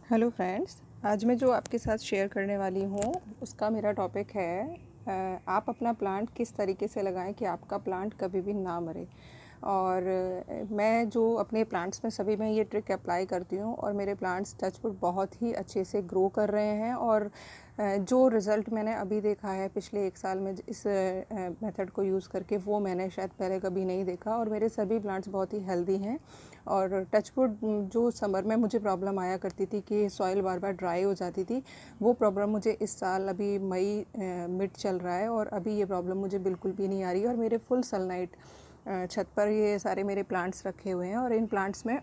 Hello friends, आज मैं जो आपके साथ शेयर करने वाली हूँ उसका मेरा टॉपिक है आप अपना प्लांट किस तरीके से लगाएं कि आपका प्लांट कभी भी ना मरे। और मैं जो अपने प्लांट्स में सभी में ये ट्रिक अप्लाई करती हूँ और मेरे प्लांट्स टचवुड बहुत ही अच्छे से ग्रो कर रहे हैं। और जो रिज़ल्ट मैंने अभी देखा है पिछले 1 साल में इस मेथड को यूज़ करके, वो मैंने शायद पहले कभी नहीं देखा। और मेरे सभी प्लांट्स बहुत ही हेल्दी हैं। और टचवुड जो समर में मुझे प्रॉब्लम आया करती थी कि सॉइल बार बार ड्राई हो जाती थी, वो प्रॉब्लम मुझे इस साल अभी मई मिड चल रहा है और अभी ये प्रॉब्लम मुझे बिल्कुल भी नहीं आ रही। और मेरे फुल सनलाइट छत पर ये सारे मेरे प्लांट्स रखे हुए हैं। और इन प्लांट्स में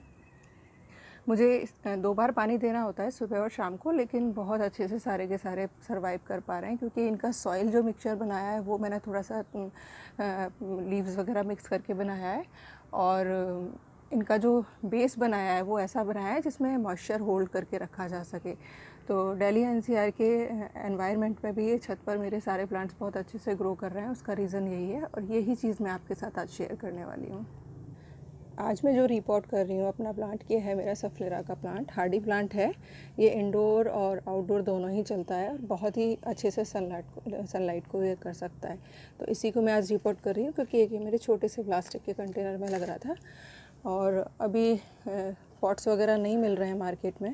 मुझे 2 बार पानी देना होता है, सुबह और शाम को, लेकिन बहुत अच्छे से सारे के सारे सरवाइव कर पा रहे हैं क्योंकि इनका सॉइल जो मिक्सचर बनाया है वो मैंने थोड़ा सा लीव्स वगैरह मिक्स करके बनाया है। और इनका जो बेस बनाया है वो ऐसा बनाया है जिसमें मॉइस्चर होल्ड करके रखा जा सके। तो दिल्ली एनसीआर के एनवायरनमेंट में भी ये छत पर मेरे सारे प्लांट्स बहुत अच्छे से ग्रो कर रहे हैं। उसका रीज़न यही है और यही चीज़ मैं आपके साथ आज शेयर करने वाली हूँ। आज मैं जो रिपोर्ट कर रही हूँ अपना प्लांट, ये है मेरा सफलेरा का प्लांट। हार्डी प्लांट है ये, इंडोर और आउटडोर दोनों ही चलता है और बहुत ही अच्छे से सनलाइट को ये कर सकता है। तो इसी को मैं आज रिपोर्ट कर रही हूँ क्योंकि ये मेरे छोटे से प्लास्टिक के कंटेनर में लग रहा था। और अभी पॉट्स वगैरह नहीं मिल रहे हैं मार्केट में,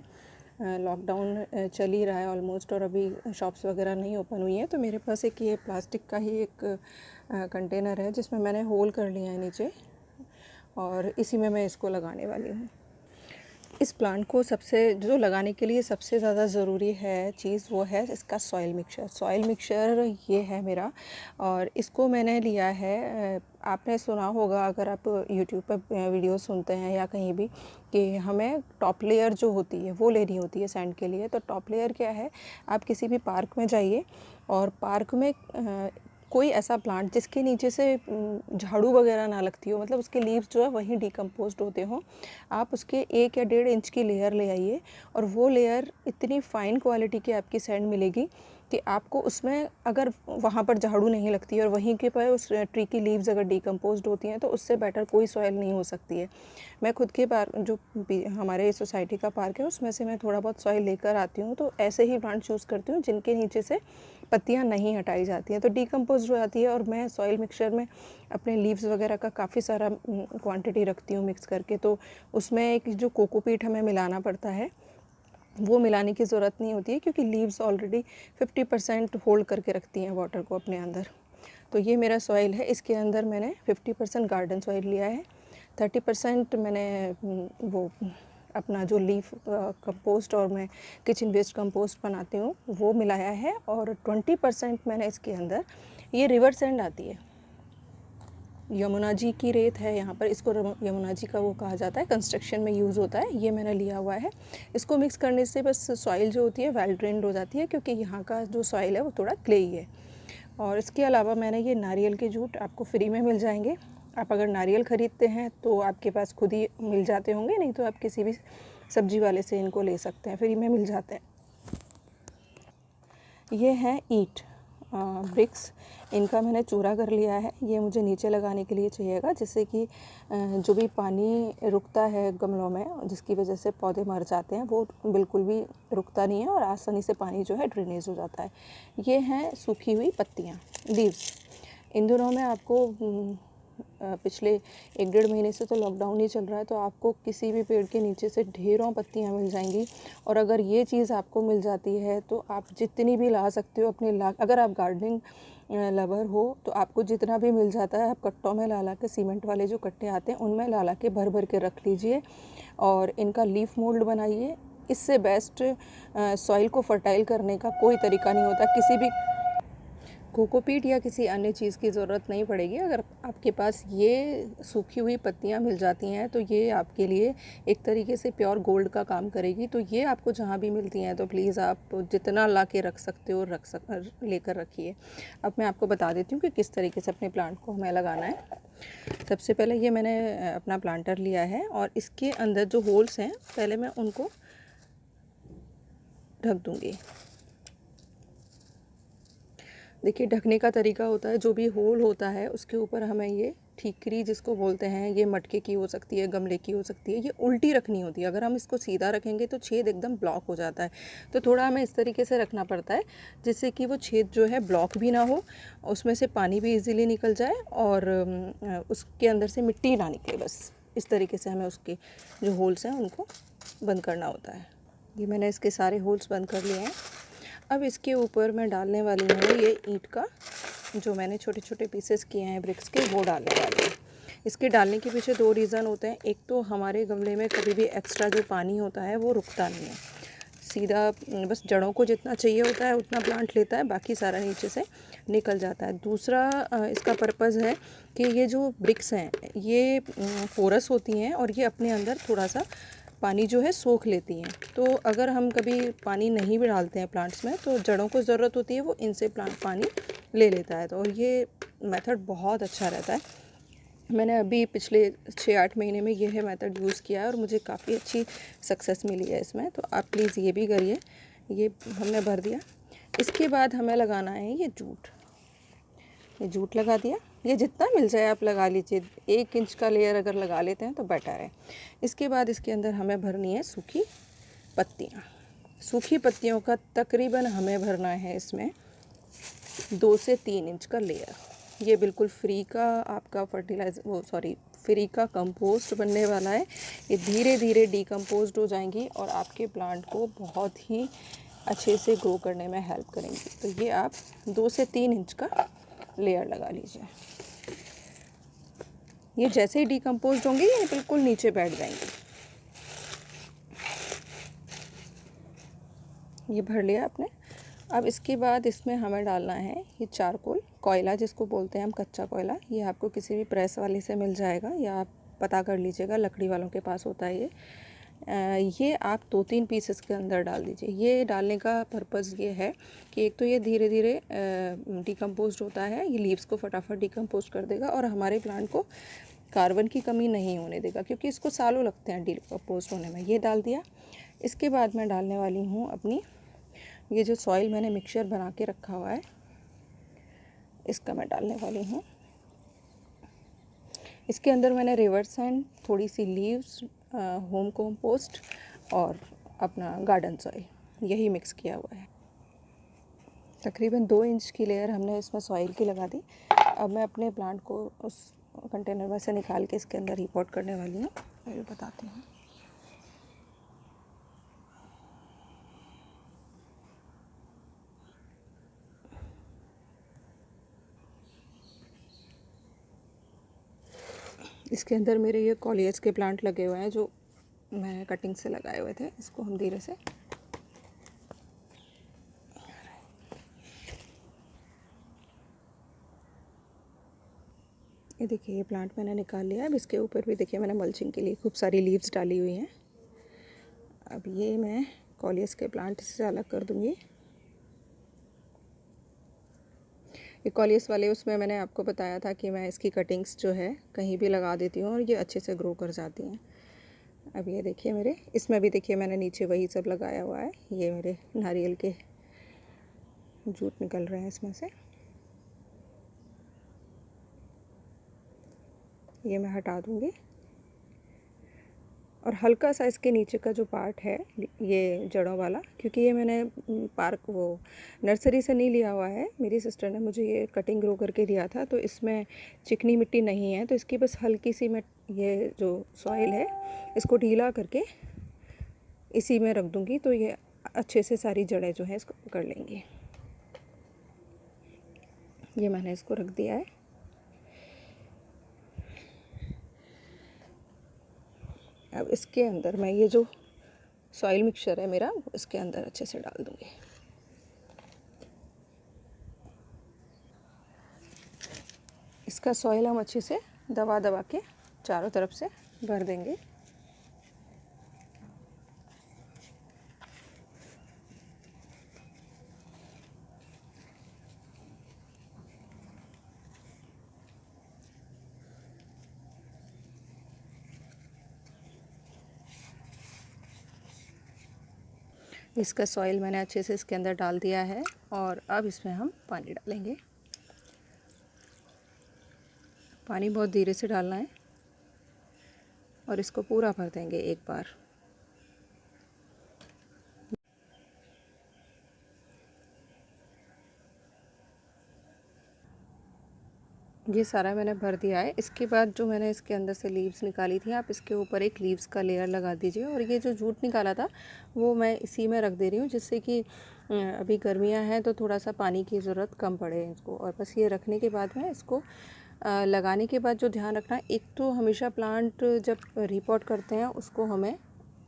लॉकडाउन चल ही रहा है ऑलमोस्ट और अभी शॉप्स वगैरह नहीं ओपन हुई हैं। तो मेरे पास एक ये प्लास्टिक का ही एक कंटेनर है जिसमें मैंने होल कर लिया है नीचे, और इसी में मैं इसको लगाने वाली हूँ। इस प्लांट को सबसे जो लगाने के लिए सबसे ज़्यादा ज़रूरी है चीज़, वो है इसका सॉइल मिक्सचर। सॉइल मिक्सचर ये है मेरा, और इसको मैंने लिया है, आपने सुना होगा अगर आप यूट्यूब पर वीडियो सुनते हैं या कहीं भी, कि हमें टॉप लेयर जो होती है वो लेनी होती है सैंड के लिए। तो टॉप लेयर क्या है, आप किसी भी पार्क में जाइए और पार्क में कोई ऐसा प्लांट जिसके नीचे से झाड़ू वगैरह ना लगती हो, मतलब उसके लीव्स जो है वहीं डिकम्पोज्ड होते हों, आप उसके 1 या 1.5 इंच की लेयर ले आइए। और वो लेयर इतनी फ़ाइन क्वालिटी की आपकी सैंड मिलेगी कि आपको उसमें, अगर वहाँ पर झाड़ू नहीं लगती है और वहीं के पर उस ट्री की लीव्स अगर डिकम्पोज्ड होती हैं, तो उससे बेटर कोई सॉइल नहीं हो सकती है। मैं खुद के पार्क, जो हमारे सोसाइटी का पार्क है, उसमें से मैं थोड़ा बहुत सॉइल लेकर आती हूँ। तो ऐसे ही प्लांट चूज़ करती हूँ जिनके नीचे से पत्तियाँ नहीं हटाई जाती हैं, तो डिकम्पोज हो जाती है। और मैं सॉइल मिक्सचर में अपने लीव्स वगैरह का काफ़ी सारा क्वांटिटी रखती हूँ मिक्स करके। तो उसमें एक जो कोकोपीट हमें मिलाना पड़ता है, वो मिलाने की ज़रूरत नहीं होती है क्योंकि लीव्स ऑलरेडी 50% होल्ड करके रखती हैं वाटर को अपने अंदर। तो ये मेरा सॉइल है, इसके अंदर मैंने 50% गार्डन सॉइल लिया है, 30% मैंने वो अपना जो लीफ कंपोस्ट और मैं किचन वेस्ट कंपोस्ट बनाती हूँ वो मिलाया है, और 20% मैंने इसके अंदर, ये रिवर सैंड आती है, यमुना जी की रेत है यहाँ पर, इसको यमुना जी का वो कहा जाता है, कंस्ट्रक्शन में यूज़ होता है, ये मैंने लिया हुआ है। इसको मिक्स करने से बस सॉइल जो होती है वेल ड्रेन्ड हो जाती है क्योंकि यहाँ का जो सॉइल है वो थोड़ा क्लेई है। और इसके अलावा मैंने ये नारियल के जूट आपको फ्री में मिल जाएंगे। आप अगर नारियल ख़रीदते हैं तो आपके पास खुद ही मिल जाते होंगे, नहीं तो आप किसी भी सब्जी वाले से इनको ले सकते हैं, फ्री में मिल जाते हैं। ये हैं ईंट ब्रिक्स, इनका मैंने चूरा कर लिया है। ये मुझे नीचे लगाने के लिए चाहिएगा, जिससे कि जो भी पानी रुकता है गमलों में जिसकी वजह से पौधे मर जाते हैं, वो बिल्कुल भी रुकता नहीं है और आसानी से पानी जो है ड्रेनेज हो जाता है। ये हैं सूखी हुई पत्तियाँ, लीव्स। इन दिनों में आपको पिछले 1-1.5 महीने से तो लॉकडाउन ही चल रहा है, तो आपको किसी भी पेड़ के नीचे से ढेरों पत्तियां मिल जाएंगी। और अगर ये चीज़ आपको मिल जाती है तो आप जितनी भी ला सकते हो अपने अगर आप गार्डनिंग लवर हो तो आपको जितना भी मिल जाता है आप कट्टों में ला के, सीमेंट वाले जो कट्टे आते हैं उनमें ला के भर भर के रख लीजिए और इनका लीफ मोल्ड बनाइए। इससे बेस्ट सॉइल को फर्टाइल करने का कोई तरीका नहीं होता। किसी भी कोकोपीट या किसी अन्य चीज़ की ज़रूरत नहीं पड़ेगी। अगर आपके पास ये सूखी हुई पत्तियां मिल जाती हैं तो ये आपके लिए एक तरीके से प्योर गोल्ड का काम करेगी। तो ये आपको जहाँ भी मिलती हैं तो प्लीज़ आप जितना ला के रख सकते हो लेकर रखिए। अब मैं आपको बता देती हूँ कि किस तरीके से अपने प्लांट को हमें लगाना है। सबसे पहले ये मैंने अपना प्लांटर लिया है और इसके अंदर जो होल्स हैं पहले मैं उनको ढक दूँगी। देखिए, ढकने का तरीका होता है, जो भी होल होता है उसके ऊपर हमें ये ठीकरी जिसको बोलते हैं, ये मटके की हो सकती है, गमले की हो सकती है, ये उल्टी रखनी होती है। अगर हम इसको सीधा रखेंगे तो छेद एकदम ब्लॉक हो जाता है। तो थोड़ा हमें इस तरीके से रखना पड़ता है जिससे कि वो छेद जो है ब्लॉक भी ना हो, उसमें से पानी भी इजीली निकल जाए और उसके अंदर से मिट्टी ना निकले। बस इस तरीके से हमें उसके जो होल्स हैं उनको बंद करना होता है। ये मैंने इसके सारे होल्स बंद कर लिए हैं। अब इसके ऊपर मैं डालने वाली हूँ ये ईंट का जो मैंने छोटे छोटे पीसेस किए हैं ब्रिक्स के, वो डालने वाली हूँ। इसके डालने के पीछे दो रीज़न होते हैं। एक तो हमारे गमले में कभी भी एक्स्ट्रा जो पानी होता है वो रुकता नहीं है, सीधा बस जड़ों को जितना चाहिए होता है उतना प्लांट लेता है, बाकी सारा नीचे से निकल जाता है। दूसरा इसका पर्पज़ है कि ये जो ब्रिक्स हैं ये पोरस होती हैं और ये अपने अंदर थोड़ा सा पानी जो है सोख लेती हैं। तो अगर हम कभी पानी नहीं भी डालते हैं प्लांट्स में तो जड़ों को ज़रूरत होती है, वो इनसे प्लांट पानी ले लेता है। तो ये मेथड बहुत अच्छा रहता है। मैंने अभी पिछले 6-8 महीने में यह मेथड यूज़ किया है और मुझे काफ़ी अच्छी सक्सेस मिली है इसमें। तो आप प्लीज़ ये भी करिए। ये हमने भर दिया। इसके बाद हमें लगाना है ये जूट। ये जूट लगा दिया। ये जितना मिल जाए आप लगा लीजिए। 1 इंच का लेयर अगर लगा लेते हैं तो बेटर है। इसके बाद इसके अंदर हमें भरनी है सूखी पत्तियाँ। सूखी पत्तियों का तकरीबन हमें भरना है इसमें 2 से 3 इंच का लेयर। ये बिल्कुल फ्री का आपका फ्री का कंपोस्ट बनने वाला है। ये धीरे धीरे डिकम्पोज्ड हो जाएंगी और आपके प्लांट को बहुत ही अच्छे से ग्रो करने में हेल्प करेंगी। तो ये आप 2 से 3 इंच का लेयर लगा लीजिए। ये जैसे ही डिकम्पोज्ड होंगे ये बिल्कुल नीचे बैठ जाएंगे। ये भर लिया आपने। अब इसके बाद इसमें हमें डालना है ये चारकोल कोयला, जिसको बोलते हैं हम कच्चा कोयला। ये आपको किसी भी प्रेस वाले से मिल जाएगा या आप पता कर लीजिएगा, लकड़ी वालों के पास होता है ये आप 2-3 पीसेस के अंदर डाल दीजिए। ये डालने का पर्पज़ ये है कि एक तो ये धीरे धीरे डिकम्पोज्ड होता है, ये लीव्स को फटाफट डिकम्पोज कर देगा और हमारे प्लांट को कार्बन की कमी नहीं होने देगा, क्योंकि इसको सालों लगते हैं डिकम्पोज होने में। ये डाल दिया। इसके बाद मैं डालने वाली हूँ अपनी ये जो सॉइल मैंने मिक्सचर बना के रखा हुआ है, इसका मैं डालने वाली हूँ। इसके अंदर मैंने रिवर्स सैंड, थोड़ी सी लीव्स, होम कंपोस्ट और अपना गार्डन सॉइल यही मिक्स किया हुआ है। तकरीबन 2 इंच की लेयर हमने इसमें सॉइल की लगा दी। अब मैं अपने प्लांट को उस कंटेनर में से निकाल के इसके अंदर रिपोर्ट करने वाली हूँ। मैं बताती हूँ। इसके अंदर मेरे ये कॉलियस के प्लांट लगे हुए हैं जो मैं कटिंग से लगाए हुए थे। इसको हम धीरे से ये देखिए, ये प्लांट मैंने निकाल लिया है। अब इसके ऊपर भी देखिए मैंने मल्चिंग के लिए खूब सारी लीव्स डाली हुई हैं। अब ये मैं कॉलियस के प्लांट से अलग कर दूँगी। ये कॉलियस वाले उसमें मैंने आपको बताया था कि मैं इसकी कटिंग्स जो है कहीं भी लगा देती हूँ और ये अच्छे से ग्रो कर जाती हैं। अब ये देखिए मेरे इसमें भी देखिए मैंने नीचे वही सब लगाया हुआ है। ये मेरे नारियल के जूट निकल रहे हैं इसमें से। ये मैं हटा दूँगी और हल्का सा इसके नीचे का जो पार्ट है ये जड़ों वाला, क्योंकि ये मैंने नर्सरी से नहीं लिया हुआ है। मेरी सिस्टर ने मुझे ये कटिंग ग्रो करके दिया था, तो इसमें चिकनी मिट्टी नहीं है, तो इसकी बस हल्की सी मैं ये जो सॉइल है इसको ढीला करके इसी में रख दूँगी, तो ये अच्छे से सारी जड़ें जो हैं इसको पकड़ लेंगी। ये मैंने इसको रख दिया है। अब इसके अंदर मैं ये जो सॉइल मिक्सचर है मेरा इसके अंदर अच्छे से डाल दूँगी। इसका सॉइल हम अच्छे से दबा दबा के चारों तरफ से भर देंगे। इसका सॉइल मैंने अच्छे से इसके अंदर डाल दिया है और अब इसमें हम पानी डालेंगे। पानी बहुत धीरे से डालना है और इसको पूरा भर देंगे एक बार। ये सारा मैंने भर दिया है। इसके बाद जो मैंने इसके अंदर से लीव्स निकाली थी, आप इसके ऊपर एक लीव्स का लेयर लगा दीजिए। और ये जो जूट निकाला था वो मैं इसी में रख दे रही हूँ, जिससे कि अभी गर्मियाँ हैं तो थोड़ा सा पानी की ज़रूरत कम पड़े इसको। और बस ये रखने के बाद में इसको लगाने के बाद जो ध्यान रखना है, एक तो हमेशा प्लांट जब रिपोर्ट करते हैं उसको हमें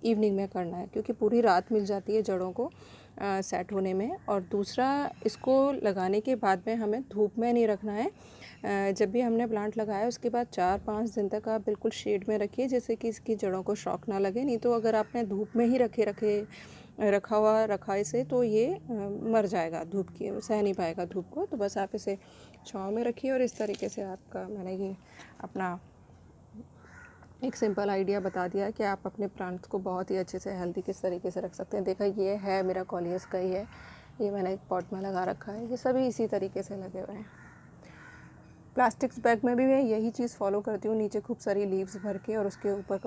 इवनिंग में करना है, क्योंकि पूरी रात मिल जाती है जड़ों को सेट होने में। और दूसरा, इसको लगाने के बाद में हमें धूप में नहीं रखना है। जब भी हमने प्लांट लगाया उसके बाद 4-5 दिन तक आप बिल्कुल शेड में रखिए, जैसे कि इसकी जड़ों को शॉक ना लगे। नहीं तो अगर आपने धूप में ही रखा इसे, तो ये मर जाएगा, धूप की सह नहीं पाएगा धूप को। तो बस आप इसे छाँव में रखिए। और इस तरीके से आपका मैंने ये अपना एक सिंपल आइडिया बता दिया है कि आप अपने प्लांट्स को बहुत ही अच्छे से हेल्दी किस तरीके से रख सकते हैं। देखा, ये है मेरा कॉलियस का ही है, ये मैंने एक पॉट में लगा रखा है। ये सभी इसी तरीके से लगे हुए हैं। प्लास्टिक्स बैग में भी मैं यही चीज़ फॉलो करती हूँ, नीचे खूब सारी लीव्स भर के और उसके ऊपर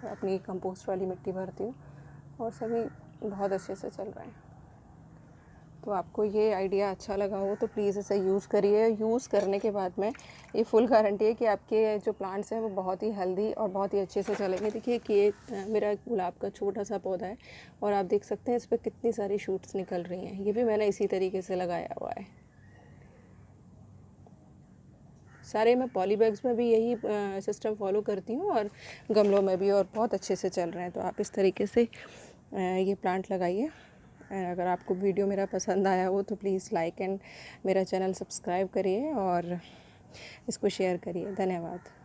अपनी कंपोस्ट वाली मिट्टी भरती हूँ, और सभी बहुत अच्छे से चल रहे हैं। तो आपको ये आइडिया अच्छा लगा हो तो प्लीज़ इसे यूज़ करिए। यूज़ करने के बाद में ये फुल गारंटी है कि आपके जो प्लांट्स हैं वो बहुत ही हेल्दी और बहुत ही अच्छे से चलेंगे। देखिए कि मेरा गुलाब का छोटा सा पौधा है और आप देख सकते हैं इस पर कितनी सारी शूट्स निकल रही हैं। ये भी मैंने इसी तरीके से लगाया हुआ है। सारे मैं पॉली बैग्स में भी यही सिस्टम फॉलो करती हूँ, और गमलों में भी, और बहुत अच्छे से चल रहे हैं। तो आप इस तरीके से ये प्लांट लगाइए। अगर आपको वीडियो मेरा पसंद आया हो तो प्लीज़ लाइक एंड मेरा चैनल सब्सक्राइब करिए और इसको शेयर करिए। धन्यवाद।